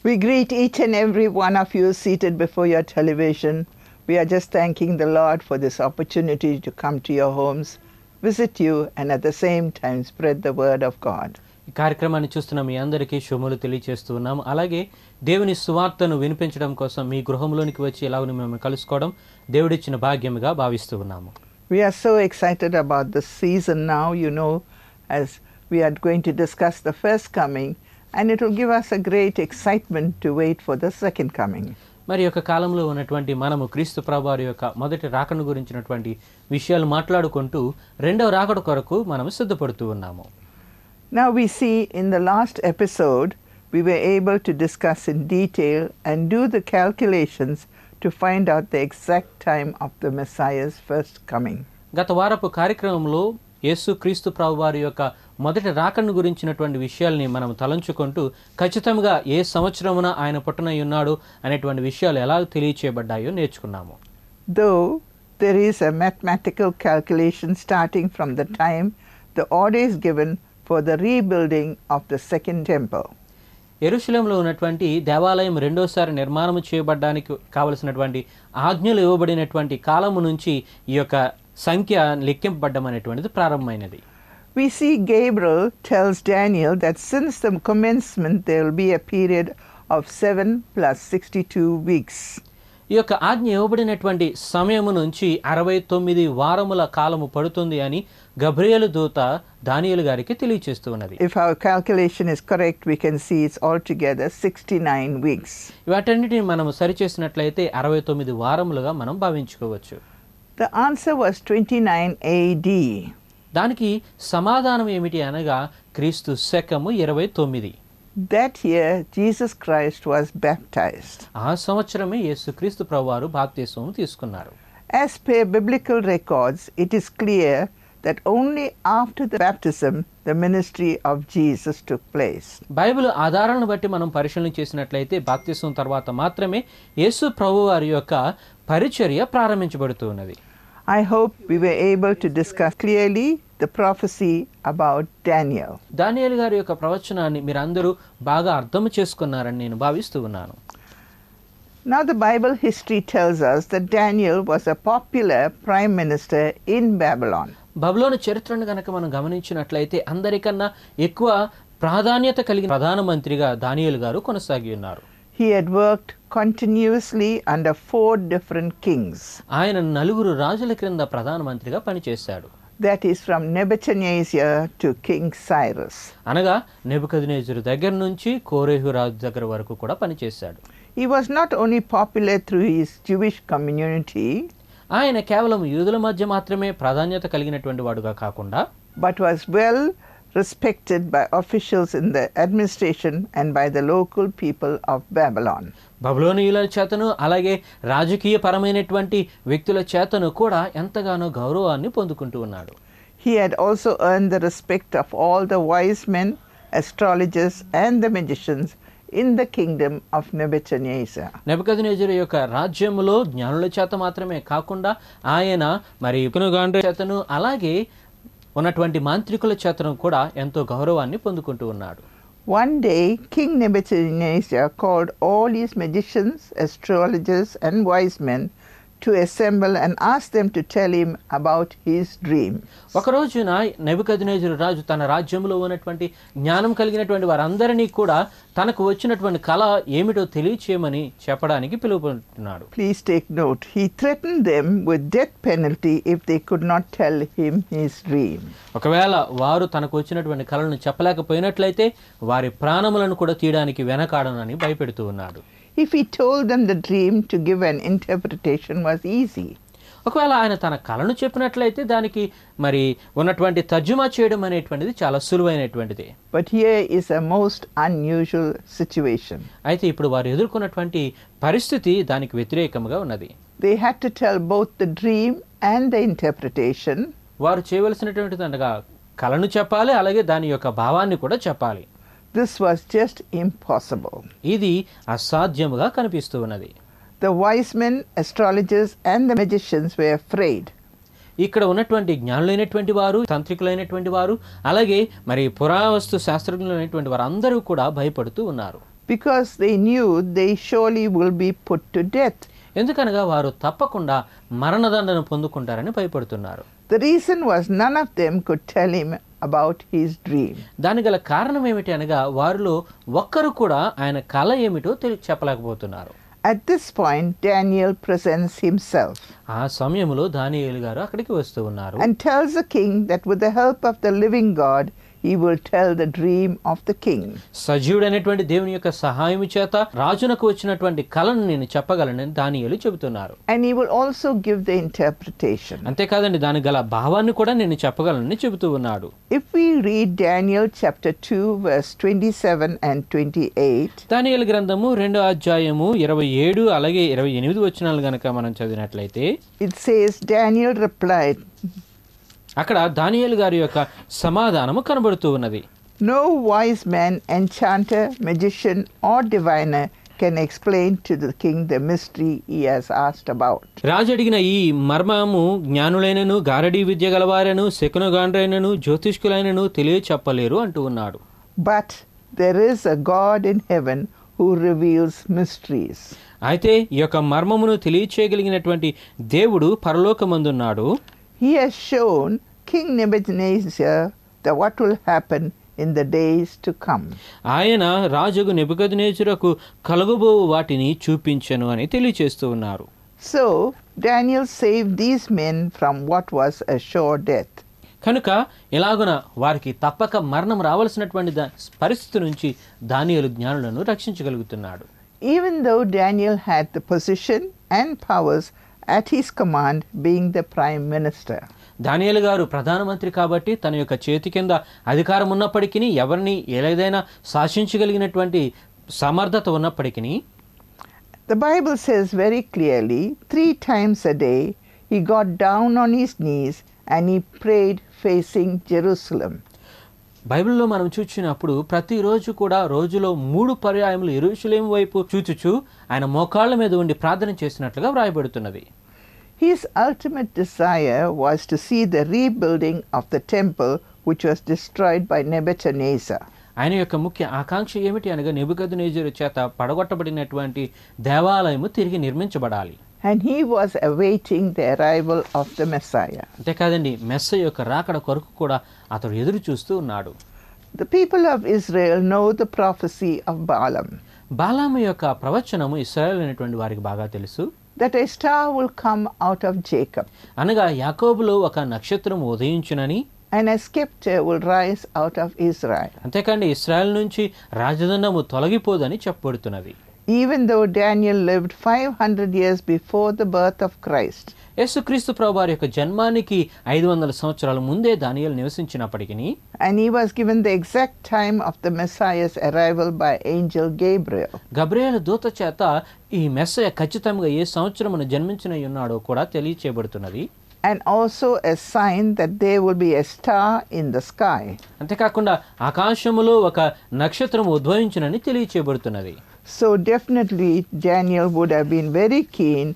We greet each and every one of you seated before your television. We are just thanking the Lord for this opportunity to come to your homes, visit you, and at the same time spread the word of God. ఈ కార్యక్రమాన్ని చూస్తున్న మీ అందరికీ శుభములు తెలియజేస్తూ ఉన్నాము. అలాగే దేవుని సువార్తను వినిపించడం కోసం మీ గృహంలోనికి వచ్చి ఎలాగో మేము కలుసుకోవడం దేవుడిచ్చిన భాగ్యముగా భావిస్తూ ఉన్నాము. We are so excited about this season now, as we are going to discuss the first coming, and it will give us a great excitement to wait for the second coming. మరి యొక్క కాలంలో ఉన్నటువంటి మనము క్రీస్తు ప్రభువారి యొక్క మొదటి రాకను గురించినటువంటి విషయాలు మాట్లాడుకుంటూ రెండవ రాకడ కొరకు మనము సిద్ధపడుతూ ఉన్నాము. Now we see in the last episode we were able to discuss in detail and do the calculations to find out the exact time of the Messiah's first coming. గత వారపు కార్యక్రమంలో యేసు క్రీస్తు ప్రభువారి యొక్క మొదటి రాకను గురించినటువంటి విషయాల్ని మనం తలంచుకుంటూ ఖచ్చితంగా ఏ సంవత్సరమున ఆయన పుట్టనయ్యున్నాడు అనేటువంటి విషయాలు ఎలా తెలియచేయబడ్డాయో నేర్చుకున్నాము. Though there is a mathematical calculation starting from the time the order is given for the rebuilding of the second temple. యెరూషలేములో ఉన్నటువంటి దేవాలయం రెండోసారి నిర్మాణం చేయబడడానికి కావలసినటువంటి ఆజ్ఞలు ఇవ్వబడినటువంటి కాలము నుంచి ఈ యొక్క సంఖ్య లెక్కింపబడ్డం అనేటువంటిది ప్రారంభమైనది. We see Gabriel tells Daniel that since the commencement there will be a period of 7 plus 62 weeks. ఈ యొక్క ఆజ్ఞ ఇవ్వబడినటువంటి సమయము నుంచి 69 వారముల కాలము పడుతుంది అని గబ్రియేలు దూత దానియేలు గారికి తెలియజేస్తూ ఉన్నది. If our calculation is correct, we can see it's altogether 69 weeks. వాటన్నిటిని మనం సరిచేసినట్లయితే 69 వారములుగా మనం భావించుకోవచ్చు. The answer was 29 AD. దానికి సమాధానం ఏమిటి అనగా క్రీస్తు శకము 29. That year Jesus Christ was baptized. ఆ సంవత్సరమే యేసుక్రీస్తు ప్రభువారు బాప్తిస్మం తీసుకున్నారు. As per biblical records, it is clear that only after the baptism the ministry of Jesus took place. Bible ఆధారాలను బట్టి మనం పరిశీలన చేసినట్లయితే బాప్తిస్మం తర్వాత మాత్రమే యేసు ప్రభువారి యొక్క పరిచర్య ప్రారంభించబడుతున్నది. I hope we were able to discuss clearly the prophecy about Daniel. దానియేలు గారి యొక్క ప్రవచనాన్ని మీరందరూ బాగా అర్థం చేసుకున్నారని నేను భావిస్తూ ఉన్నాను. Now the Bible history tells us that Daniel was a popular prime minister in Babylon. బబులోను చరిత్రను కనుక మనం గమనించినట్లయితే అందరికన్నా ఎక్కువ ప్రాధాన్యత కలిగిన ప్రధానమంత్రిగా దానియేలు గారు కొనసాగి ఉన్నారు. He had worked continuously under 4 different kings. ఆయన 4 రాజుల క్రింద ప్రధానమంత్రిగా పనిచేశాడు. That is from Nebuchadnezzar to King Cyrus. అనగా నెబుకద్నెజరు దగ్గర నుంచి కోరేహు రాజు దగ్గర వరకు కూడా పనిచేశాడు. He was not only popular through his Jewish community, ఆయన కేవలం యూదుల మధ్య మాత్రమే ప్రాధాన్యత కలిగినటువంటి వాడుగా కాకుండా but was well respected by officials in the administration and by the local people of Babylon. బబులోనీయుల చేతను అలాగే రాజకీయ పరమైనటువంటి వ్యక్తుల చేతను కూడా ఎంతగానో గౌరవాన్ని పొందుకుంటూ ఉన్నాడు. He had also earned the respect of all the wise men, astrologers and the magicians in the kingdom of Nebuchadnezzar. నెబుకద్నెజరు యొక్క రాజ్యములో జ్ఞానుల చేత మాత్రమే కాకుండా ఆయన మరి చేతను అలాగే ఉన్నటువంటి మాంత్రికుల చేతను కూడా ఎంతో గౌరవాన్ని పొందుకుంటూ ఉన్నాడు. One day, King Nebuchadnezzar called all his magicians, astrologers and wise men to assemble and asked them to tell him about his dream. ఒక రోజున నెబుకద్నెజరు రాజు తన రాజ్యంలో ఉన్నటువంటి జ్ఞానం కలిగినటువంటి వారందరినీ కూడా తనకు వచ్చినటువంటి కళ ఏమిటో తెలియచేయమని చెప్పడానికి పిలుపుతున్నాడు. Please take note. He threatened them with death penalty if they could not tell him his dream. ఒకవేళ వారు తనకు వచ్చినటువంటి కళను చెప్పలేకపోయినట్లయితే వారి ప్రాణములను కూడా తీయడానికి వెనకాడనని భయపెడుతూ ఉన్నాడు. If he told them the dream, to give an interpretation was easy. ఒకవేళ ఆయన తన కళను చెప్పినట్లయితే దానికి మరి ఉన్నటువంటి తర్జుమా చేయడం అనేటువంటిది చాలా సులువైనటువంటిది. But here is a most unusual situation. అయితే ఇప్పుడు వారు ఎదుర్కొన్నటువంటి పరిస్థితి దానికి వ్యతిరేకంగా ఉన్నది. They had to tell both the dream and the interpretation. వారు చేయవలసినటువంటిది అనగా కళను చెప్పాలి, అలాగే దాని యొక్క భావాన్ని కూడా చెప్పాలి. This was just impossible. ఇది అసాధ్యముగా కనిపిస్తూ ఉన్నది. The wise men, astrologers and the magicians were afraid. ఇక్కడ ఉన్నటువంటి జ్ఞానులైనటువంటి వారు, తాంత్రికులైనటువంటి వారు, అలాగే మరి పురావస్తు శాస్త్రజ్ఞులైనటువంటి వారు అందరూ కూడా భయపడుతూ ఉన్నారు. because they knew they surely will be put to death. ఎందుకనగా వారు తప్పకుండా మరణదండన పొందుకుంటారని భయపడుతున్నారు. The reason was none of them could tell him about his dream. దాని గల కారణం ఏమిటి అనగా వారిలో ఒక్కరు కూడా ఆయన కళ ఏమిటో చెప్పలేకపోతున్నారు. At this point, Daniel presents himself ఆ సమయంలో దానియేలు గారు అక్కడికి వస్తూ ఉన్నారు and tells the king that with the help of the living God, he will tell the dream of the king. సజీవుడైనటువంటి దేవుని యొక్క సహాయం చేత రాజునకు వచ్చినటువంటి కళను నేను చెప్పగలనని దానియేలు చెబుతున్నారు. And he will also give the interpretation. అంతేకాదండి దాని గల భావాన్ని కూడా నేను చెప్పగలనని చెబుతూ ఉన్నాడు. If we read Daniel chapter 2 verse 27 and 28, దానియేలు గ్రంథము 2వ అధ్యాయము 27 అలాగే 28 వచనాలు గనక మనం చదివినట్లయితే it says, Daniel replied, అక్కడ దానియేలు గారి యొక్క సమాధానము కనబడుతూ ఉన్నది. no wise man, enchanter, magician or diviner can explain to the king the mystery he has asked about. రాజు అడిగిన ఈ మర్మము జ్ఞానులైనను గారడీ విద్య గలవారను శకునగాండ్రైనను జ్యోతిష్కులైనను తెలియచెప్పలేరు అంటూ ఉన్నాడు. But there is a God in heaven who reveals mysteries. అయితే ఈ యొక్క మర్మమును తెలియచేయగలిగినటువంటి దేవుడు పరలోకమందున్నాడు. He has shown King Nebuchadnezzar that what will happen in the days to come. ఆయన రాజుకు నెబుకద్నెజరుకు కలుగబో వాటిని చూపించెను అని తెలియచేస్తూ ఉన్నారు. So Daniel saved these men from what was a sure death. కనుక ఎలాగున వారికి తప్పక మరణం రావాల్సినటువంటి పరిస్థితి నుంచి దానియేలు జ్ఞానులను రక్షించగలుగుతున్నాడు. Even though Daniel had the position and powers at his command, being the prime minister. దానియేలు గారు ప్రధానమంత్రి కాబట్టి తన యొక్క చేతి కింద అధికారం ఉన్నప్పటికీ ఎవరిని ఏదైనా శాసించగలిగినటువంటి సమర్థత ఉన్నప్పటికీ The Bible says very clearly, 3 times a day he got down on his knees and he prayed facing Jerusalem. బైబిల్లో మనం చూచినప్పుడు ప్రతిరోజు కూడా రోజులో 3 పర్యాయములు యెరూషలేము వైపు చూచుచు ఆయన మోకాళ్ళ మీద ఉండి ప్రార్థన చేసినట్లుగా వ్రాయబడుతున్నది. His ultimate desire was to see the rebuilding of the temple which was destroyed by Nebuchadnezzar. ఆయన యొక్క ముఖ్య ఆకాంక్ష ఏమిటి అనగా నెబుకద్నెజరు చేత పడగొట్టబడినటువంటి దేవాలయము తిరిగి నిర్మించబడాలి. And he was awaiting the arrival of the Messiah. అంతేకాదండి మెస్సయ్య యొక్క రాకడ కొరకు కూడా అతడు ఎదురు చూస్తూ ఉన్నాడు. The people of Israel know the prophecy of Balaam. బాలాము యొక్క ప్రవచనము ఇశ్రాయేలు అనేటువంటి వారికి బాగా తెలుసు. That a star will come out of Jacob. అనగా యాకోబులో ఒక నక్షత్రం ఉదయించునని And a scepter will rise out of Israel. అంతేకాండి ఇశ్రాయేలు నుంచి రాజదండము తొలగిపోదని చెప్పబడుతున్నది. Even though Daniel lived 500 years before the birth of Christ. యేసుక్రీస్తు ప్రభువారి యొక్క జన్మానికి 500 సంవత్సరాల ముందే దానియేలు నివసించినప్పటికీ And he was given the exact time of the Messiah's arrival by angel Gabriel. Gabriel దూత చేత ఈ మెస్సయ్య ఖచ్చితంగా ఏ సంవత్సరమున జన్మించిన ఉన్నాడో కూడా తెలియచేయబడుతున్నది. And also a sign that there will be a star in the sky. అంతేకాకుండా ఆకాశములో ఒక నక్షత్రం ఉద్భవించునని తెలియచేయబడుతున్నది. So definitely Daniel would have been very keen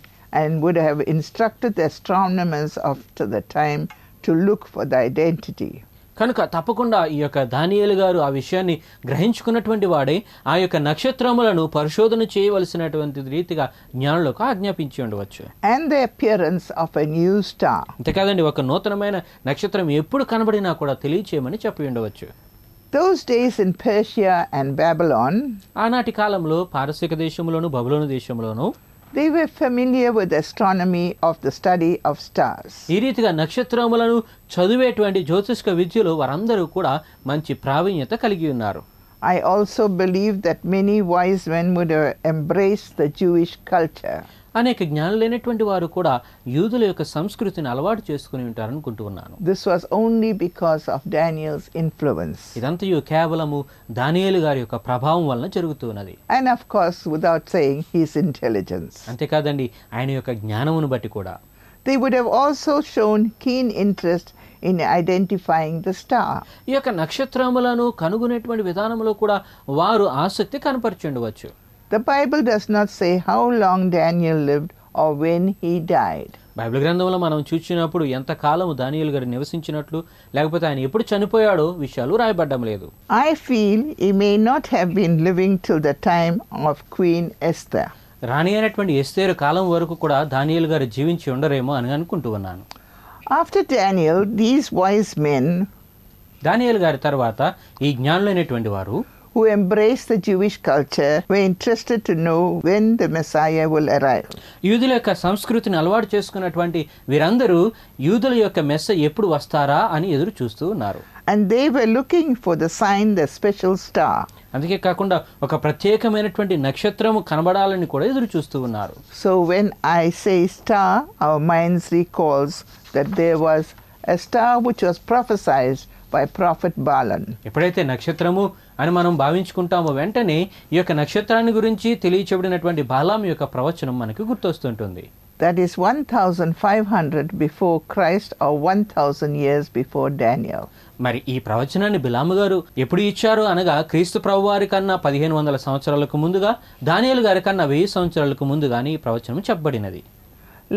and would have instructed the astronomers of the time to look for the identity. కనుక తప్పకుండా ఈ యొక్క దానియేలు గారు ఆ విషయాన్ని గ్రహించుకున్నటువంటి వాడే ఆ యొక్క నక్షత్రములను పరిశోధన చేయవలసినటువంటి రీతిగా జ్ఞానులకు ఆజ్ఞాపించి ఉండవచ్చు. And the appearance of a new star. అంతేకాదండి ఒక నూతనమైన నక్షత్రం ఎప్పుడు కనబడినా కూడా తెలియచేయమని చెప్పి ఉండవచ్చు. Those days in Persia and Babylon, ఆనాటి కాలంలో పారసీక దేశంలోను బబులోను దేశంలోను they were familiar with astronomy of the study of stars. ఈ రీతిగా నక్షత్రములను చదివేటువంటి జ్యోతిష్క విద్యలో వారందరూ కూడా మంచి ప్రావీణ్యత కలిగి ఉన్నారు. I also believe that many wise men would have embraced the Jewish culture. అనేక జ్ఞానులైనటువంటి వారు కూడా యూదుల యొక్క సంస్కృతిని అలవాటు చేసుకుని ఉంటారనుకుంటూ ఉన్నాను. This was only because of Daniel's influence. ఇదంతయు కేవలము దానియేలు గారి యొక్క ప్రభావం వలన జరుగుతున్నది. And of course, without saying, his intelligence. అంతేకాదండి ఆయన యొక్క జ్ఞానమును బట్టి కూడా. They would have also shown keen interest in identifying the star. ఈ యొక్క నక్షత్రములను కనుగొనేటువంటి విధానంలో కూడా వారు ఆసక్తి కనపరిచుండవచ్చు. The Bible does not say how long Daniel lived or when he died. Bible గ్రంథంలో మనం చూసినప్పుడు ఎంతకాలము దానియేలు గారు నివసించినట్లు లేకపోతే ఆయన ఎప్పుడు చనిపోయాడో విషయాలు రాయబడ్డం లేదు. I feel he may not have been living till the time of Queen Esther. రాణి అయినటువంటి ఎస్తేరు కాలం వరకు కూడా దానియేలు గారు జీవించి ఉండరేమో అని అనుకుంటూ ఉన్నాను. After Daniel, these wise men దానియేలు గారి తర్వాత ఈ జ్ఞానులైనటువంటి వారు who embraced the Jewish culture were interested to know when the Messiah will arrive. యూదుల యొక్క సంస్కృతిని అలవాటు చేసుకున్నటువంటి వీరందరూ యూదుల యొక్క మెస్సయ్య ఎప్పుడు వస్తారా అని ఎదురు చూస్తూ ఉన్నారు. And they were looking for the sign, the special star. అందుకే కాకుండా ఒక ప్రత్యేకమైనటువంటి నక్షత్రము కనబడాలని కూడా ఎదురు చూస్తూ ఉన్నారు. So when I say star, our minds recalls that there was a star which was prophesied by prophet Balaam. ఎప్పుడైతే నక్షత్రము అని మనం భావించుకుంటామో వెంటనే ఈ యొక్క నక్షత్రాన్ని గురించి తెలియచెబడినటువంటి బాలాం యొక్క ప్రవచనం మనకు గుర్తొస్తుంటుంది. That is 1500 before Christ or 1000 years before Daniel. మరి ఈ ప్రవచనాన్ని బిలాము గారు ఎప్పుడు ఇచ్చారు అనగా క్రీస్తు ప్రభువారి కన్నా 1500 సంవత్సరాలకు ముందుగా, దానియేలు గారి కన్నా 1000 సంవత్సరాలకు ముందుగానే ఈ ప్రవచనం చెప్పబడినది.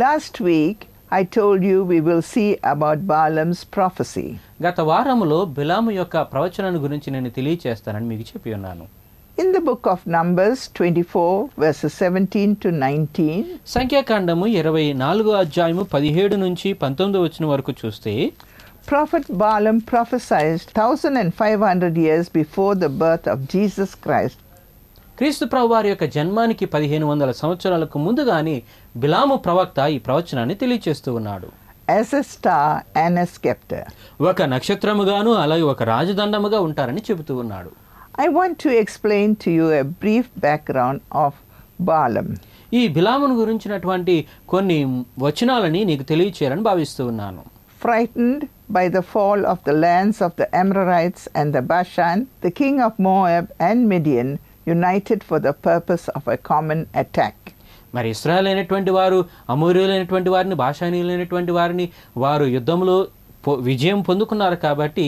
Last week I told you we will see about Balaam's prophecy. గత వారములో బిలాము యొక్క ప్రవచనాన్ని గురించి నేను తెలియచేస్తానని మీకు చెప్పి ఉన్నాను. In the book of Numbers 24 verses 17 to 19, సంఖ్యాకాండము 24వ అధ్యాయము 17 నుంచి 19వ వచనం వరకు చూస్తే, Prophet Balaam prophesied 1500 years before the birth of Jesus Christ. క్రీస్తు ప్రభువారి యొక్క జన్మానికి 1500 సంవత్సరాలకు ముందుగానే బిలాము ప్రవక్త ఈ ప్రవచనాన్ని తెలియచేస్తూ ఉన్నాడు. As a star and a scepter. ఒక నక్షత్రముగాను అలాగే ఒక రాజదండముగా ఉంటారని చెబుతూ ఉన్నాడు. I want to explain to you a brief background of Balaam. ఈ బిలామును గురించినటువంటి కొన్ని వచనాలని నీకు తెలియచేయాలని భావిస్తూ ఉన్నాను. Frightened by the fall of the lands of the Amorites and the Bashan, the king of Moab and Midian united for the purpose of a common attack. మరి ఇశ్రాయేలు అయినటువంటి వారు, అమోరీయులైనటువంటి వారిని, బాషానీయులైనటువంటి వారిని వారు యుద్ధంలో విజయం పొందుకున్నారు కాబట్టి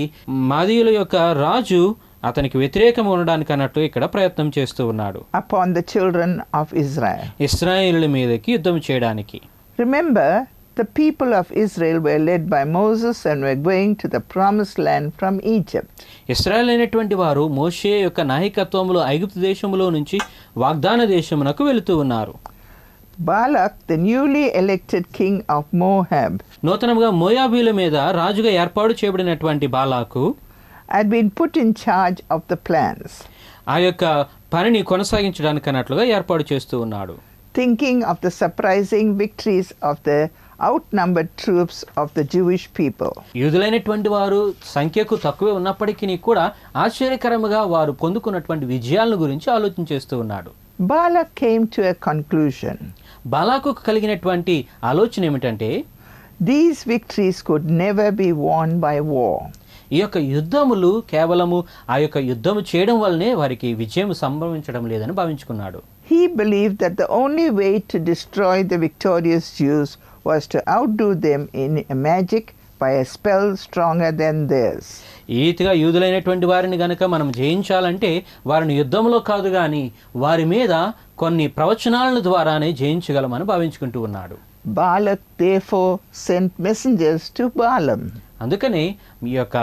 మాదీయుల యొక్క రాజు అతనికి వ్యతిరేకంగా ఉండడానికి అన్నట్టు ఇక్కడ ప్రయత్నం చేస్తూ ఉన్నాడు. Upon the children of Israel. ఇశ్రాయేలుల మీదకి యుద్ధం చేయడానికి. Remember, the people of Israel were led by Moses and were going to the promised land from Egypt. ఇశ్రాయేలు అయినటువంటి వారు మోషే యొక్క నాయకత్వంలో ఐగుప్తు దేశంలో నుంచి వాగ్దాన దేశమునకు వెళుతూ ఉన్నారు. Balak, the newly elected king of Moab, నూతనంగా మోయాబీల మీద రాజుగా ఏర్పాటు చేయబడినటువంటి బాలాకు had been put in charge of the plans. ఆ యొక్క పనిని కొనసాగించడానికి అన్నట్లుగా ఏర్పాటు చేస్తూ ఉన్నాడు. Thinking of the surprising victories of the outnumbered troops of the Jewish people. యూదులైనటువంటి వారు సంఖ్యకు తక్కువే ఉన్నప్పటికీ కూడా ఆశ్చర్యకరంగా వారు పొందుకున్నటువంటి విజయాలను గురించి ఆలోచన చేస్తూ ఉన్నాడు. Balak came to a conclusion. బాలాకు కలిగినటువంటి ఆలోచన ఏమిటంటే, These victories could never be won by war. ఈ యొక్క యుద్ధములు కేవలము ఆ యొక్క యుద్ధము చేయడం వల్లనే వారికి విజయం సంభవించడం లేదని భావించుకున్నాడు. He believed that the only way to destroy the victorious Jews was to outdo them in magic by a spell stronger than theirs. ఈ రీతిగా యూదులైనటువంటి వారిని గనక మనం జయించాలంటే వారిని యుద్ధంలో కాదు కానీ వారి మీద కొన్ని ప్రవచనాల ద్వారానే జయించగలమని భావించుకుంటూ ఉన్నాడు. Balak therefore sent messengers to Balaam. అందుకనే ఈ యొక్క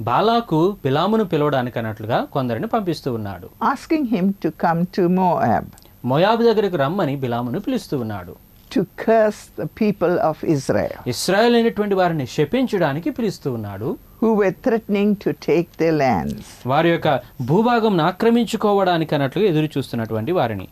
బాలాకు బిలామును పిలవడానికి అన్నట్లుగా కొందరిని పంపిస్తూ ఉన్నాడు. Asking him to come to Moab. మోయాబు దగ్గరకు రమ్మని బిలామును పిలుస్తూ ఉన్నాడు. To curse the people of Israel. ఇశ్రాయేలు అయినటువంటి వారిని శపించడానికి పిలుస్తూ ఉన్నాడు. Who were threatening to take their lands. వారి యొక్క భూభాగం ఆక్రమించుకోవడానికి అన్నట్లుగా ఎదురు చూస్తున్నటువంటి వారిని.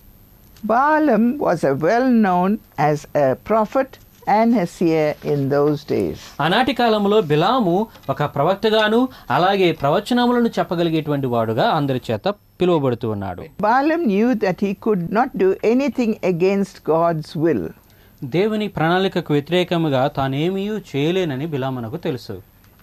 Balaam was a well known as a prophet and a seer in those days. ఆనాటి కాలంలో బిలాము ఒక ప్రవక్తగాను అలాగే ప్రవచనములను చెప్పగలిగేటువంటి వాడుగా అందరి చేత పిలువబడుతూ ఉన్నాడు. Balaam knew that he could not do anything against God's will. దేవుని ప్రణాళికకు వ్యతిరేకముగా తానేమీ చేయలేనని బిలామునకు తెలుసు.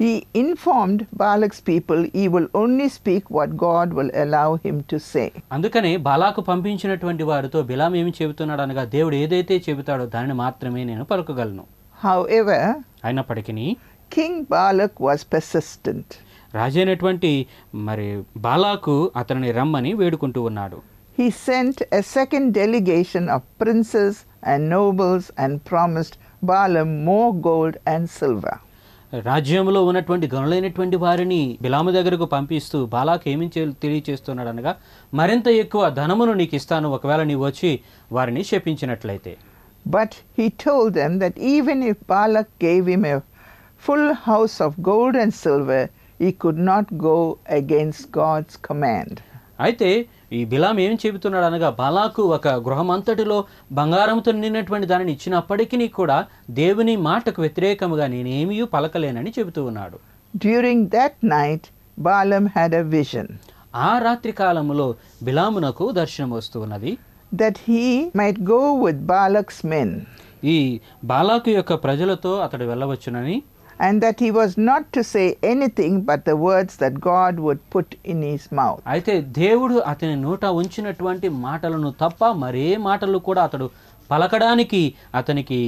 He informed Balak's people he will only speak what God will allow him to say. అందుకనే బాలాకు పంపించినటువంటి వారితో బిలాము ఏమి చెబుతున్నాడు అనగా దేవుడు ఏదైతే చెబుతాడో దానిని మాత్రమే నేను పలుకగలను. However, అయినప్పటికీ King Balak was persistent. రాజైనటువంటి మరి బాలాకు అతనిని రమ్మని వేడుకుంటూ ఉన్నాడు. He sent a second delegation of princes and nobles and promised Balaam more gold and silver. రాజ్యంలో ఉన్నటువంటి గనులైనటువంటి వారిని బిలాము దగ్గరకు పంపిస్తూ బాలాకు ఏమి తెలియచేస్తున్నాడు అనగా మరింత ఎక్కువ ధనమును నీకు ఇస్తాను ఒకవేళ నీవు వచ్చి వారిని శపించినట్లయితే. But he told them that even if Balak gave him a full house of gold and silver, he could not go against God's command. అయితే ఈ బిలాం ఏం చెబుతున్నాడు అనగా బాలాకు ఒక గృహమంతటిలో బంగారంతో నిండినటువంటి దానిని ఇచ్చినప్పటికీ కూడా దేవుని మాటకు వ్యతిరేకముగా నేనేమీ పలకలేనని చెబుతూ ఉన్నాడు. During that night, Balaam had a vision. ఆ రాత్రి కాలములో బిలామునకు దర్శనం వస్తూ ఉన్నది. That he might go with Balak's men. ఈ బాలాకు యొక్క ప్రజలతో అతడు వెళ్ళవచ్చునని. And that he was not to say anything but the words that God would put in his mouth. అయితే దేవుడు అతని నోట ఉంచినటువంటి మాటలను తప్ప మరే మాటలు కూడా అతడు పలకడానికి అతనికి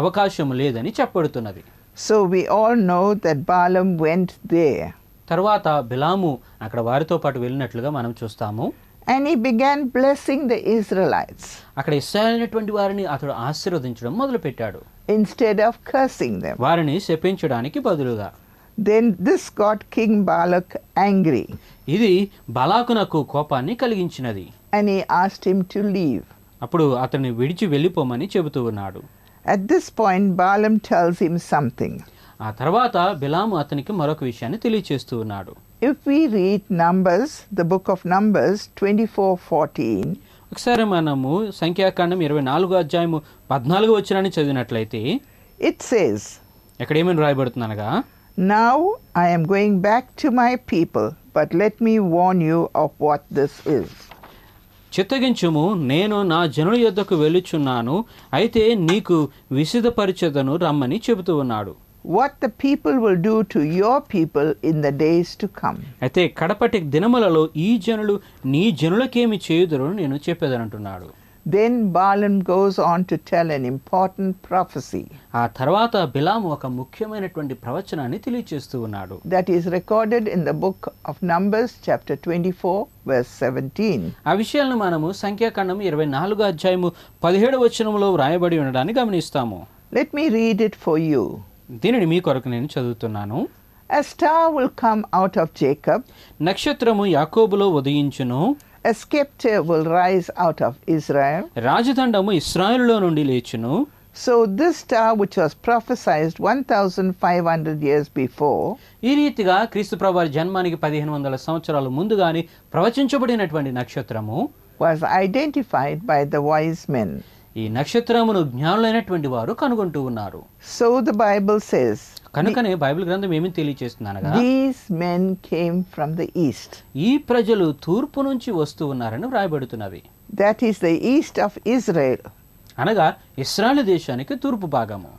అవకాశం లేదని చెప్పబడుతున్నది. So we all know that Balaam went there. తర్వాత బిలాము అక్కడ వారితో పాటు వెళ్ళినట్లుగా మనం చూస్తాము. And he began blessing the Israelites. అక్కడ ఇశ్రాయేలునటువంటి వారిని అతడు ఆశీర్వదించడం మొదలుపెట్టాడు. Instead of cursing them. వారిని శపించడానికి బదులుగా. Then this got King Balak angry. ఇది బాలాకునకు కోపాన్ని కలిగించినది. And he asked him to leave. అప్పుడు అతన్ని విడిచి వెళ్ళిపోమని చెబుతూ ఉన్నాడు. At this point Balaam tells him something. ఆ తర్వాత బిలాము అతనికి మరొక విషయాన్ని తెలియచేస్తూ ఉన్నాడు. If we read Numbers, the book of Numbers 24:14, ఒకసారి మనము సంఖ్యాకాండం 24వ అధ్యాయము 14వ వచనాన్ని చదివినట్లయితే it says, ఇక్కడ ఏమని రాయబడుతుందనగా, Now I am going back to my people, but let me warn you of what this is. చిత్తగించుము, నేను నా జనుల యొద్దకు వెళ్ళుచున్నాను, అయితే నీకు విసిదపరిచెదను రమ్మని చెబుతూ ఉన్నాడు. What the people will do to your people in the days to come. అయితే కడపటి దినములలో ఈ జనులు నీ జనులకేమి చేయుదురు నేను చెప్పేదనంటున్నాడు. Then Balaam goes on to tell an important prophecy. ఆ తర్వాత బిలాము ఒక ముఖ్యమైనటువంటి ప్రవచనాన్ని తెలియచేస్తూ ఉన్నాడు. That is recorded in the book of Numbers chapter 24 verse 17. ఆ విషయాలను మనము సంఖ్యాకాండం 24వ అధ్యాయము 17వ వచనములో వ్రాయబడి ఉండడాన్ని గమనిస్తాము. Let me read it for you. దీనిని మీ కొరకు నేను చదువుతున్నాను. A star will come out of Jacob. నక్షత్రము యాకోబులో ఉదయించును. A scepter will rise out of Israel. రాజదండము ఇశ్రాయేలులో నుండి లేచును. So this star which was prophesied 1500 years before, ఈ రీతిగా క్రీస్తు ప్రభువారి జన్మానికి 1500 సంవత్సరాల ముందుగానే ప్రవచించబడినటువంటి నక్షత్రము was identified by the wise men. ఈ నక్షత్రమును జ్ఞానులైనటువంటి వారు కనుగొంటూ ఉన్నారు. So the Bible says, కనుకనే బైబిల్ గ్రంథం ఏమి తెలియచేస్తుందనగా, these men came from the east. ఈ ప్రజలు తూర్పు నుంచి వస్తూ ఉన్నారని వ్రాయబడుతున్నది. That is the east of Israel, అనగా ఇశ్రాయేలు దేశానికి తూర్పు భాగము.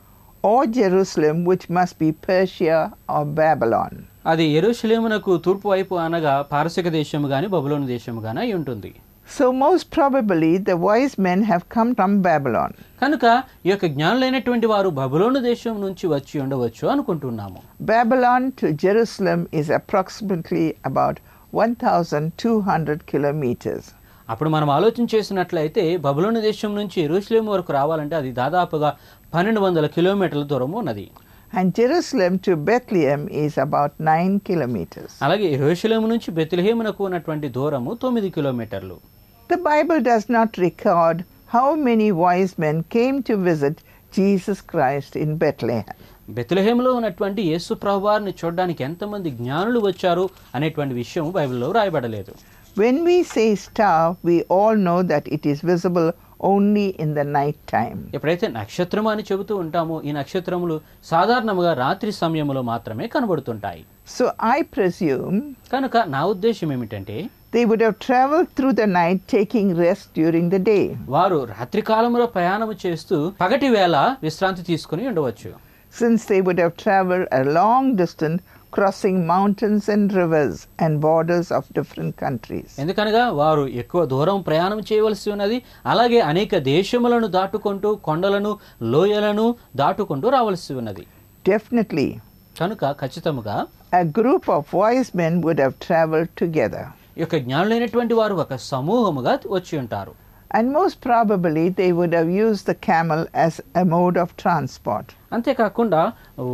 or Jerusalem, which must be Persia or Babylon. అది యెరూషలేమునకు తూర్పు వైపు అనగా పారసిక దేశము గాని బబులోను దేశము గాని అయి ఉంటుంది. So most probably the wise men have come from Babylon. కనుక ఈ యొక్క జ్ఞానులైనటువంటి వారు బబులోను దేశం నుంచి వచ్చి ఉండవచ్చు అనుకుంటున్నాము. Babylon to Jerusalem is approximately about 1200 kilometers. అప్పుడు మనం ఆలోచన చేసినట్లయితే బబులోను దేశం నుంచి యెరూషలేము వరకు రావాలంటే అది దాదాపుగా 1200 కిలోమీటర్ల దూరం ఉన్నది. And Jerusalem to Bethlehem is about 9 kilometers. అలాగే యెరూషలేము నుంచి బెత్లెహేమునకు ఉన్నటువంటి దూరము 9 కిలోమీటర్లు. The Bible does not record how many wise men came to visit Jesus Christ in Bethlehem. బెత్లెహేములో ఉన్నటువంటి యేసు ప్రభువారిని చూడడానికి ఎంతమంది జ్ఞానులు వచ్చారు అనేటువంటి విషయం బైబిల్లో రాయబడలేదు. When we say star, we all know that it is visible only in the night time. ఎప్పుడైతే నక్షత్రం అని చెబుతూ ఉంటామో ఈ నక్షత్రములు సాధారణంగా రాత్రి సమయంలో మాత్రమే కనబడుతుంటాయి. So I presume కనుక నా ఉద్దేశం ఏమిటంటే they would have traveled through the night taking rest during the day. వారు రాత్రి కాలంలో ప్రయాణం చేస్తూ పగటి వేళ విశ్రాంతి తీసుకుని ఉండవచ్చు. Since they would have traveled a long distance crossing mountains and rivers and borders of different countries. ఎందుకనగా వారు ఎక్కువ దూరం ప్రయాణం చేయవలసి ఉన్నది, అలాగే అనేక దేశములను దాటుకుంటూ కొండలను లోయలను దాటుకుంటూ రావాల్సి ఉన్నది. Definitely కనుక ఖచ్చితంగా a group of wise men would have traveled together. ఈ యొక్క జ్ఞానులైనటువంటి వారు ఒక సమూహముగా వచ్చి ఉంటారు. And most probably they would have used the camel as a mode of transport. అంతేకాకుండా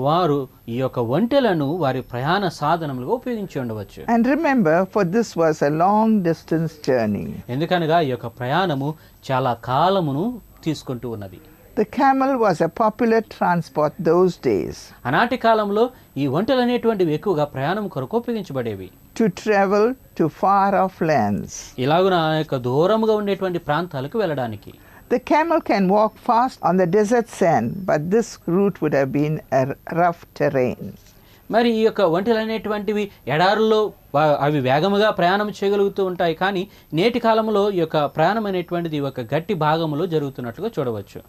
వారు ఈ యొక్క ఒంటెలను వారి ప్రయాణ సాధనములుగా ఉపయోగించి ఉండవచ్చు. And remember, for this was a long distance journey. ఎందుకనగా ఈ యొక్క ప్రయాణము చాలా కాలమును తీసుకుంటూ ఉన్నది. The camel was a popular transport those days. ఆనాటి కాలంలో ఈ ఒంటెలు అనేటువంటివి ఎక్కువగా ప్రయాణం కొరకు ఉపయోగించబడేవి. To travel to far off lands. ఇలాగున ఆ యొక్క దూరముగా ఉండేటువంటి ప్రాంతాలకు వెళ్ళడానికి. The camel can walk fast on the desert sand, but this route would have been a rough terrain. మరి ఈ యొక్క ఒంటెలు అనేటువంటివి ఎడారుల్లో అవి వేగముగా ప్రయాణం చేయగలుగుతూ ఉంటాయి. కానీ నేటి కాలంలో ఈ యొక్క ప్రయాణం అనేటువంటిది ఒక గట్టి భాగంలో జరుగుతున్నట్లుగా చూడవచ్చు.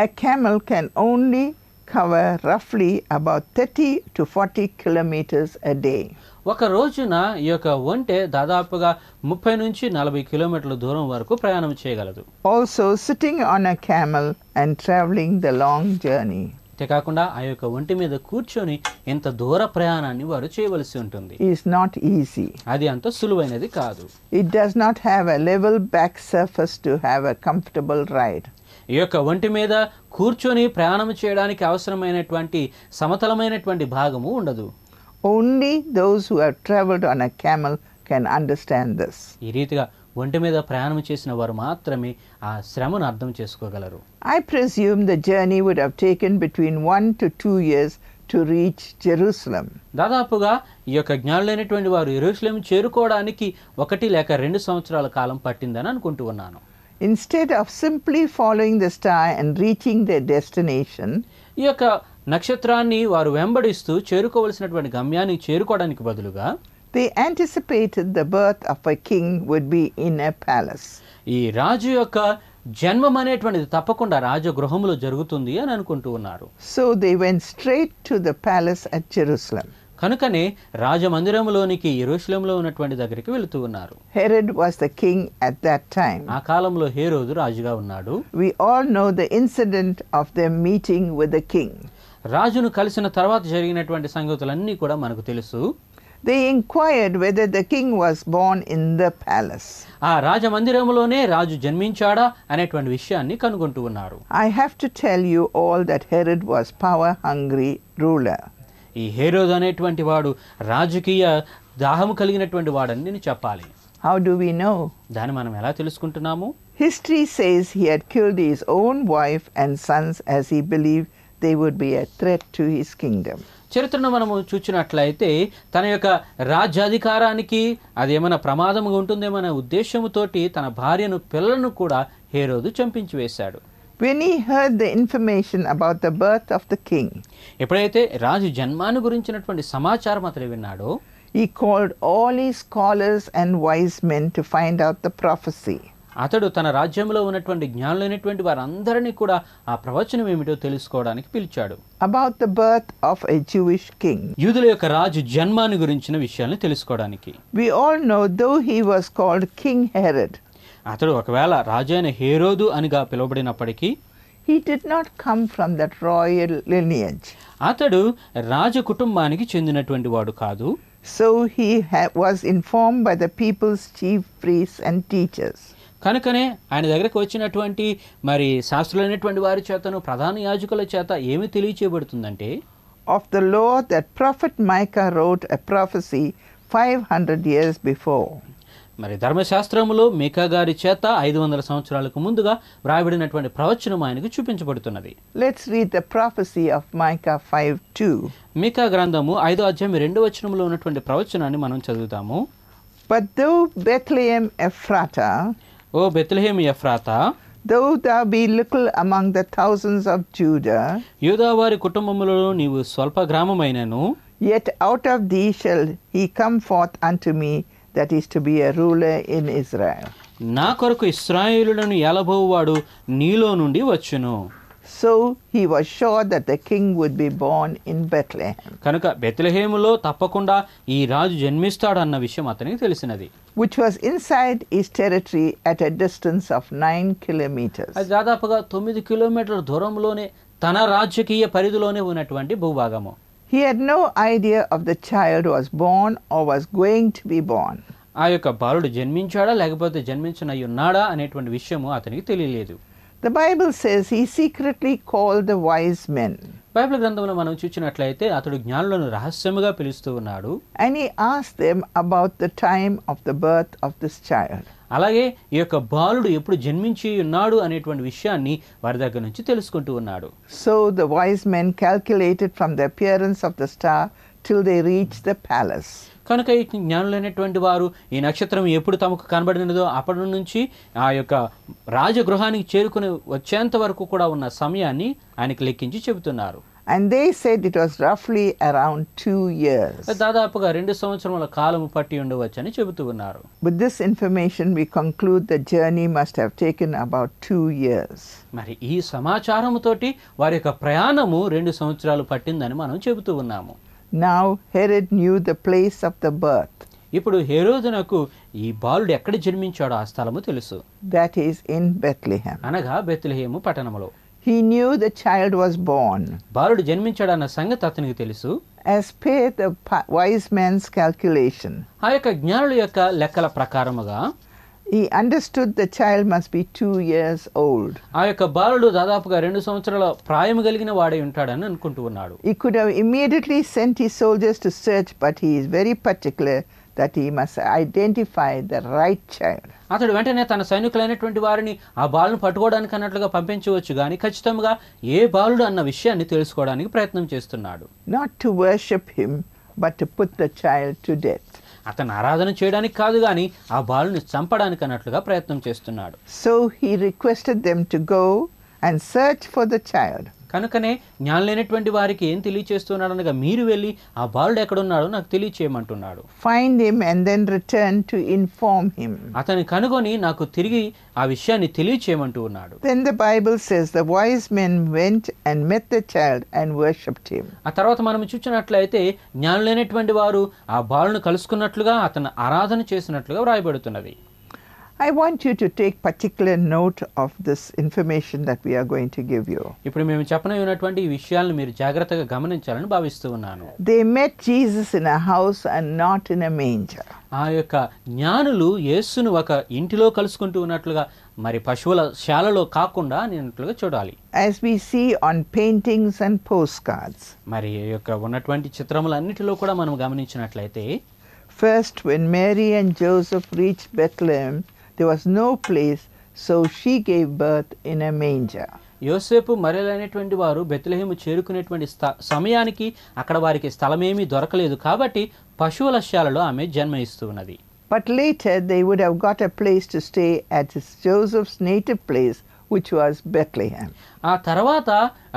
A camel can only cover roughly about 30 to 40 kilometers a day. ఒక రోజున ఈ యొక్క ఒంటె దాదాపుగా 30 నుంచి 40 కిలోమీటర్ల దూరం వరకు ప్రయాణం చేయగలదు. Also sitting on a camel and traveling the long journey. అంతేకాకుండా ఆ యొక్క ఒంటి మీద కూర్చొని ఎంత దూర ప్రయాణాన్ని వారు చేయవలసి ఉంటుంది. Is not easy. అది అంత సులువైనది కాదు. It does not have a level back surface to have a comfortable ride. ఈ యొక్క ఒంటి మీద కూర్చొని ప్రయాణం చేయడానికి అవసరమైనటువంటి సమతలమైనటువంటి భాగము ఉండదు. Only those who have traveled on a camel can understand this. ఈ రీతిగా ఒంటి మీద ప్రయాణం చేసిన వారు మాత్రమే ఆ శ్రమను అర్థం చేసుకోగలరు. I presume the journey would have taken between 1 to 2 years to reach Jerusalem. దాదాపుగా ఈ యొక్క జ్ఞానులైనటువంటి వారు యెరూషలేము చేరుకోవడానికి 1 లేక 2 సంవత్సరాల కాలం పట్టిందని అనుకుంటూ ఉన్నాను. Instead of simply following the star and reaching their destination, ఈ యొక్క నక్షత్రాన్ని వారు వెంబడిస్తూ చేరుకోవలసినటువంటి గమ్యాన్ని చేరుకోవడానికి బదులుగా they anticipated the birth of a king would be in a palace. ఈ రాజు యొక్క జన్మం అనేటువంటిది తప్పకుండా రాజగృహంలో జరుగుతుంది అని అనుకుంటూ ఉన్నారు. So they went straight to the palace at Jerusalem. కనుకనే రాజమందిరంలోనికి యెరూషలేములో ఉన్నటువంటి దగ్గరికి వెళుతూ ఉన్నారు. Herod was the king at that time. ఆ కాలంలో హేరోదు రాజుగా ఉన్నాడు. We all know the incident of them meeting with the king. రాజును కలిసిన తర్వాత జరిగినటువంటి సంగతులన్నీ కూడా మనకు తెలుసు. They inquired whether the king was born in the palace. ఆ రాజమందిరంలోనే రాజు జన్మించాడా అనేటువంటి విషయాన్ని కనుగొంటూ ఉన్నారు. I have to tell you all that Herod was power hungry ruler. ఈ హేరోదు అనేటువంటి వాడు రాజకీయ దాహము కలిగినటువంటి వాడని నేను చెప్పాలి. How do we know? దాన్ని మనం ఎలా తెలుసుకుంటున్నాము? History says he had killed his own wife and sons as he believed they would be a threat to his kingdom. చరిత్రను మనము చూచినట్లయితే తన యొక్క రాజ్యాధికారానికి అదేమైనా ప్రమాదంగా ఉంటుందేమనే ఉద్దేశముతోటి తన భార్యను పిల్లలను కూడా హేరోదు చంపించి వేశాడు. When he heard the information about the birth of the king, ఎప్పుడైతే రాజు జన్మాన్ని గురించినటువంటి సమాచారం అతడు విన్నాడో, he called all his scholars and wise men to find out the prophecy. అతడు తన రాజ్యంలో ఉన్నటువంటి జ్ఞానులైనటువంటి వారందరినీ కూడా ఆ ప్రవచనం ఏమిటో తెలుసుకోవడానికి పిలిచాడు. About the birth of a Jewish king. యూదుల యొక్క రాజు జన్మాన్ని గురించిన విషయాలను తెలుసుకోవడానికి. We all know though he was called King Herod, అతడు ఒకవేళ రాజు అయిన హేరోదు అనిగా పిలువబడినప్పటికీ he did not come from that royal lineage. అతడు రాజ కుటుంబానికి చెందినటువంటి వాడు కాదు. So he was informed by the people's chief priests and teachers. కనుకనే ఆయన దగ్గరకు వచ్చినటువంటి మరి శాస్త్రులైనటువంటి వారి చేతను ప్రధాన యాజకుల చేత ఏమి తెలియచేయబడుతుందంటే, of the law that prophet Micah wrote a prophecy 500 years before. మరి ధర్మశాస్త్రములో మీకా గారి చేత 500 సంవత్సరాలకు ముందుగా వ్రాయబడినటువంటి ప్రవచనం ఆయనకు చూపించబడుతున్నది. Let's read the prophecy of Micah 5:2. మీకా గ్రంథము 5వ అధ్యాయం 2వ వచనంలో ఉన్నటువంటి ప్రవచనాన్ని మనం చదువుతాము. But though Bethlehem Ephratah, oh Bethlehem Ephrathah, though thou be little among the thousands of Judah, యూదా వారి కుటుంబములో నీవు స్వల్ప గ్రామమైనను, yet out of thee shall he come forth unto me, that is to be a ruler in Israel. నా కొరకు ఇశ్రాయేలులను ఏలబోవువాడు నీలో నుండి వచ్చును. So he was sure that the king would be born in Bethlehem, కనుక బెత్లెహేములో తప్పకుండా ఈ రాజు జన్మిస్తాడన్న విషయం అతనికి తెలిసినది. which was inside his territory at a distance of 9 kilometers. అది దాదాపుగా 9 కిలోమీటర్ల దూరంలోనే తన రాజకీయ పరిధిలోనే ఉన్నటువంటి భూభాగము. He had no idea of the child was born or was going to be born. ఆ యొక్క బాలుడు జన్మించాడా లేకపోతే జన్మించనై ఉన్నాడా అనేటువంటి విషయము అతనికి తెలియలేదు. The Bible says he secretly called the wise men. Bible గ్రంథంలో మనం చూసినట్లయితే అతడు జ్ఞానులను రహస్యముగా పిలుస్తూ ఉన్నాడు. And he asked them about the time of the birth of this child. అలాగే ఈ యొక్క బాలుడు ఎప్పుడు జన్మించి ఉన్నాడు అనేటువంటి విషయాన్ని వారి దగ్గర నుంచి తెలుసుకుంటూ ఉన్నాడు. So the wise men calculated from the appearance of the star till they reached the palace. కనుక ఈ జ్ఞానులైనటువంటి వారు ఈ నక్షత్రం ఎప్పుడు తమకు కనబడినదో అప్పటి నుంచి ఆ యొక్క రాజగృహానికి చేరుకుని వచ్చేంత వరకు కూడా ఉన్న సమయాన్ని ఆయనకి లెక్కించి చెబుతున్నారు. And they said it was roughly around 2 years. దాదాపుగా 2 సంవత్సరముల కాలము పట్టి ఉండవచ్చని చెబుతూ ఉన్నారు. With this information we conclude the journey must have taken about 2 years. మరి ఈ సమాచారముతోటి వారి యొక్క ప్రయాణము 2 సంవత్సరాలు పట్టిందని మనం చెబుతూ ఉన్నాము. Now Herod knew the place of the birth. ఇప్పుడు హెరోదునకు ఈ బాలుడు ఎక్కడ జన్మించాడో ఆ స్థలము తెలుసు. That is in Bethlehem. అనగా బెత్లెహేము పట్టణములో. He knew the child was born. బాలుడు జన్మించాడన్న సంగతి అతనికి తెలుసు. As per the wise man's calculation, ఆ యొక్క జ్ఞానుల యొక్క లెక్కల ప్రకారముగా he understood the child must be 2 years old. ఆ యొక్క బాలుడు దాదాపుగా 2 సంవత్సరాల ప్రాయము కలిగిన వాడై ఉంటాడని అనుకుంటూ ఉన్నాడు. He could have immediately sent his soldiers to search, but he is very particular that he must identify the right child. అతడు వెంటనే తన సైనికులైనటువంటి వారిని ఆ బాలును పట్టుకోవడానికి అన్నట్లుగా పంపించవచ్చు కానీ ఖచ్చితంగా ఏ బాలుడు అన్న విషయాన్ని తెలుసుకోవడానికి ప్రయత్నం చేస్తున్నాడు. Not to worship him, but to put the child to death. అతను ఆరాధన చేయడానికి కాదు కానీ ఆ బాలుని చంపడానికి అన్నట్లుగా ప్రయత్నం చేస్తున్నాడు. So he requested them to go and search for the child. కనుకనే జ్ఞానులైనటువంటి వారికి ఏం తెలియచేస్తున్నాడు అనగా మీరు వెళ్ళి ఆ బాలుడు ఎక్కడున్నాడో నాకు తెలియచేయమంటున్నాడు. Find him and then return to inform him. అతన్ని కనుగొని నాకు తిరిగి ఆ విషయాన్ని తెలియచేయమంటూ ఉన్నాడు. Then the Bible says the wise men went and met the child and worshipped him. ఆ తర్వాత మనం చూసినట్లయితే జ్ఞానులైనటువంటి వారు ఆ బాలును కలుసుకున్నట్లుగా అతను ఆరాధన చేసినట్లుగా వ్రాయబడుతున్నది. I want you to take particular note of this information that we are going to give you. ఇప్పుడు మేము చెప్పనటువంటి ఈ విషయాలను మీరు జాగ్రత్తగా గమనించాలని భావిస్తూ ఉన్నాను. They met Jesus in a house and not in a manger. ఆ యొక్క జ్ఞానులు యేసును ఒక ఇంటిలో కలుసుకుంటూ ఉన్నట్లుగా మరి పశువుల శాలలో కాకుండా అన్నట్లుగా చూడాలి. As we see on paintings and postcards. మరి ఈ యొక్క ఉన్నటువంటి చిత్రములన్నిటిలో కూడా మనం గమనించినట్లయితే First, when Mary and Joseph reached Bethlehem, there was no place, so she gave birth in a manger. యోసేపు మరియలైనటువంటి వారు బెత్లెహేము చేరుకునేటువంటి సమయానికి అక్కడ వారికి స్థలమేమీ దొరకలేదు కాబట్టి పశువుల శాలలో ఆమె జన్మిస్తూ ఉన్నది. But later they would have got a place to stay at Joseph's native place, which was Bethlehem. ఆ తర్వాత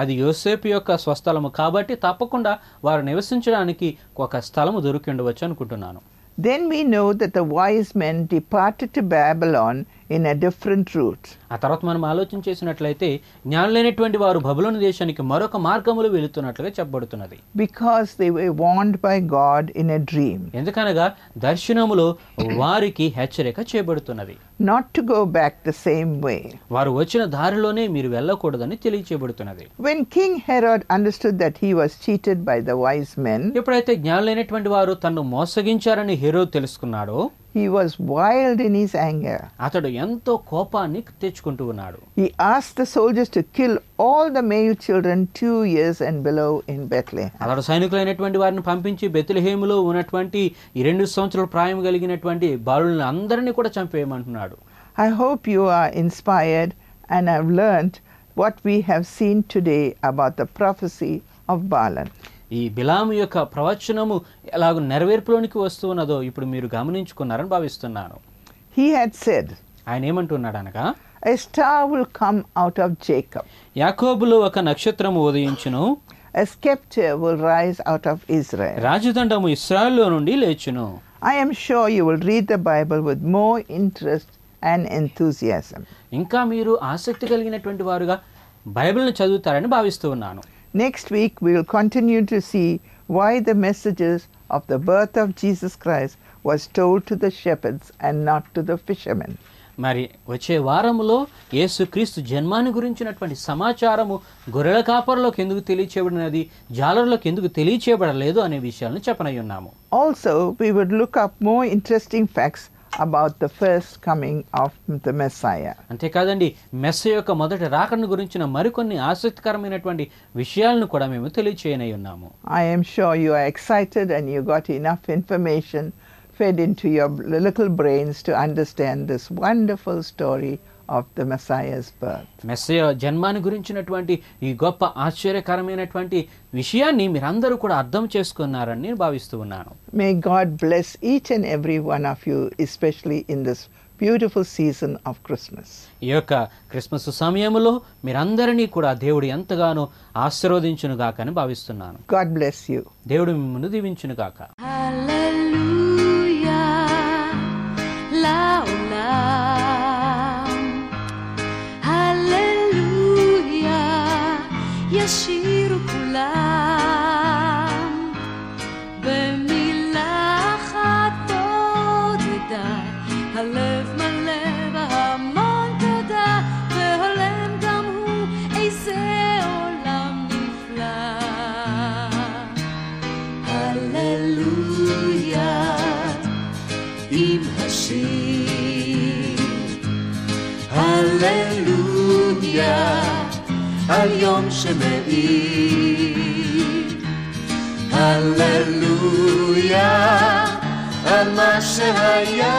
అది యోసేపు యొక్క స్వస్థలము కాబట్టి తప్పకుండా వారు నివసించడానికి ఒక స్థలము దొరికి ఉండవచ్చు అనుకుంటున్నాను. Then we know that the wise men departed to Babylon in a different route. ఆ తర్వాత మనం ఆలోచన చేసినట్లయితే జ్ఞానులైనటువంటి వారు బబులోను దేశానికి మరొక మార్గములో వెళుతున్నట్లుగా చెప్పబడుతున్నది. Because they were warned by God in a dream. ఎందుకనగా దర్శనములో వారికి హెచ్చరిక చేయబడుతున్నది. Not to go back the same way. వారు వచ్చిన దారిలోనే మీరు వెళ్ళకూడదని తెలియచేయబడుతున్నది. When King Herod understood that he was cheated by the wise men, ఎప్పుడైతే జ్ఞానులైనటువంటి వారు తన్ను మోసగించారని హెరోదు తెలుసుకున్నాడో he was wild in his anger. అతడు ఎంతో కోపాన్ని తెచ్చుకుంటూ ఉన్నాడు. He asked the soldiers to kill all the male children 2 years and below in Bethlehem. అతడు సైనికులైనటువంటి వారిని పంపించి బెత్లెహేములో ఉన్నటువంటి ఈ 2 సంవత్సరాల ప్రాయం కలిగినటువంటి బాలులను అందరినీ కూడా చంపేయమంటున్నాడు. I hope you are inspired and have learned what we have seen today about the prophecy of Balaam. ఈ బిలాము యొక్క ప్రవచనము ఎలాగ నెరవేర్పులోనికి వస్తూ ఉన్నదో ఇప్పుడు మీరు గమనించుకున్నారని భావిస్తున్నాను. He had said, ఆయన ఏమంటున్నాడు అనగా a star will come out of Jacob. యాకోబులో ఒక నక్షత్రము ఉదయించును. A scepter will rise out of Israel. రాజదండము ఇశ్రాయేలులో నుండి లేచును. I am sure you will read the Bible with more interest and enthusiasm. ఇంకా మీరు ఆసక్తి కలిగినటువంటి వారుగా బైబిల్ను చదువుతారని భావిస్తూ ఉన్నాను. Next week we will continue to see why the messages of the birth of Jesus Christ was told to the shepherds and not to the fishermen. మరి వచ్చే వారంలో యేసుక్రీస్తు జన్మాన్ని గురించినటువంటి సమాచారము గొర్రెల కాపరులకు ఎందుకు తెలియచేయబడినది, జాలరులకు ఎందుకు తెలియచేయబడలేదు అనే విషయాలను చెప్పనై ఉన్నాము. Also, we would look up more interesting facts about the first coming of the Messiah. అంతేకాదండి, మెస్సయ యొక్క మొదటి రాకడను గురించిన మరికొన్ని ఆసక్తికరమైనటువంటి విషయాలను కూడా మేము తెలియచేయనై ఉన్నాము. I am sure you are excited and you got enough information fed into your little brains to understand this wonderful story of the Messiah's birth. Messiah జన్మాన్ని గురించినటువంటి ఈ గొప్ప ఆశ్చర్యకరమైనటువంటి విషయాన్ని మీరందరూ కూడా అర్థం చేసుకున్నారని నేను భావిస్తూ ఉన్నాను. May God bless each and every one of you, especially in this beautiful season of Christmas. ఈ యొక్క క్రిస్మస్ సమయంలో మీరందరినీ కూడా దేవుడు ఎంతగానో ఆశీర్వదించును గాక అని భావిస్తున్నాను. God bless you. దేవుడు మిమ్మల్ని దీవించును గాక. ישירו כולם במילה אחת תודה, הלב מלא בהמון תודה, והולם גם הוא איזה עולם נפלא. הללויה עם השיר, הללויה על יום שמאיר, הללויה על מה שהיה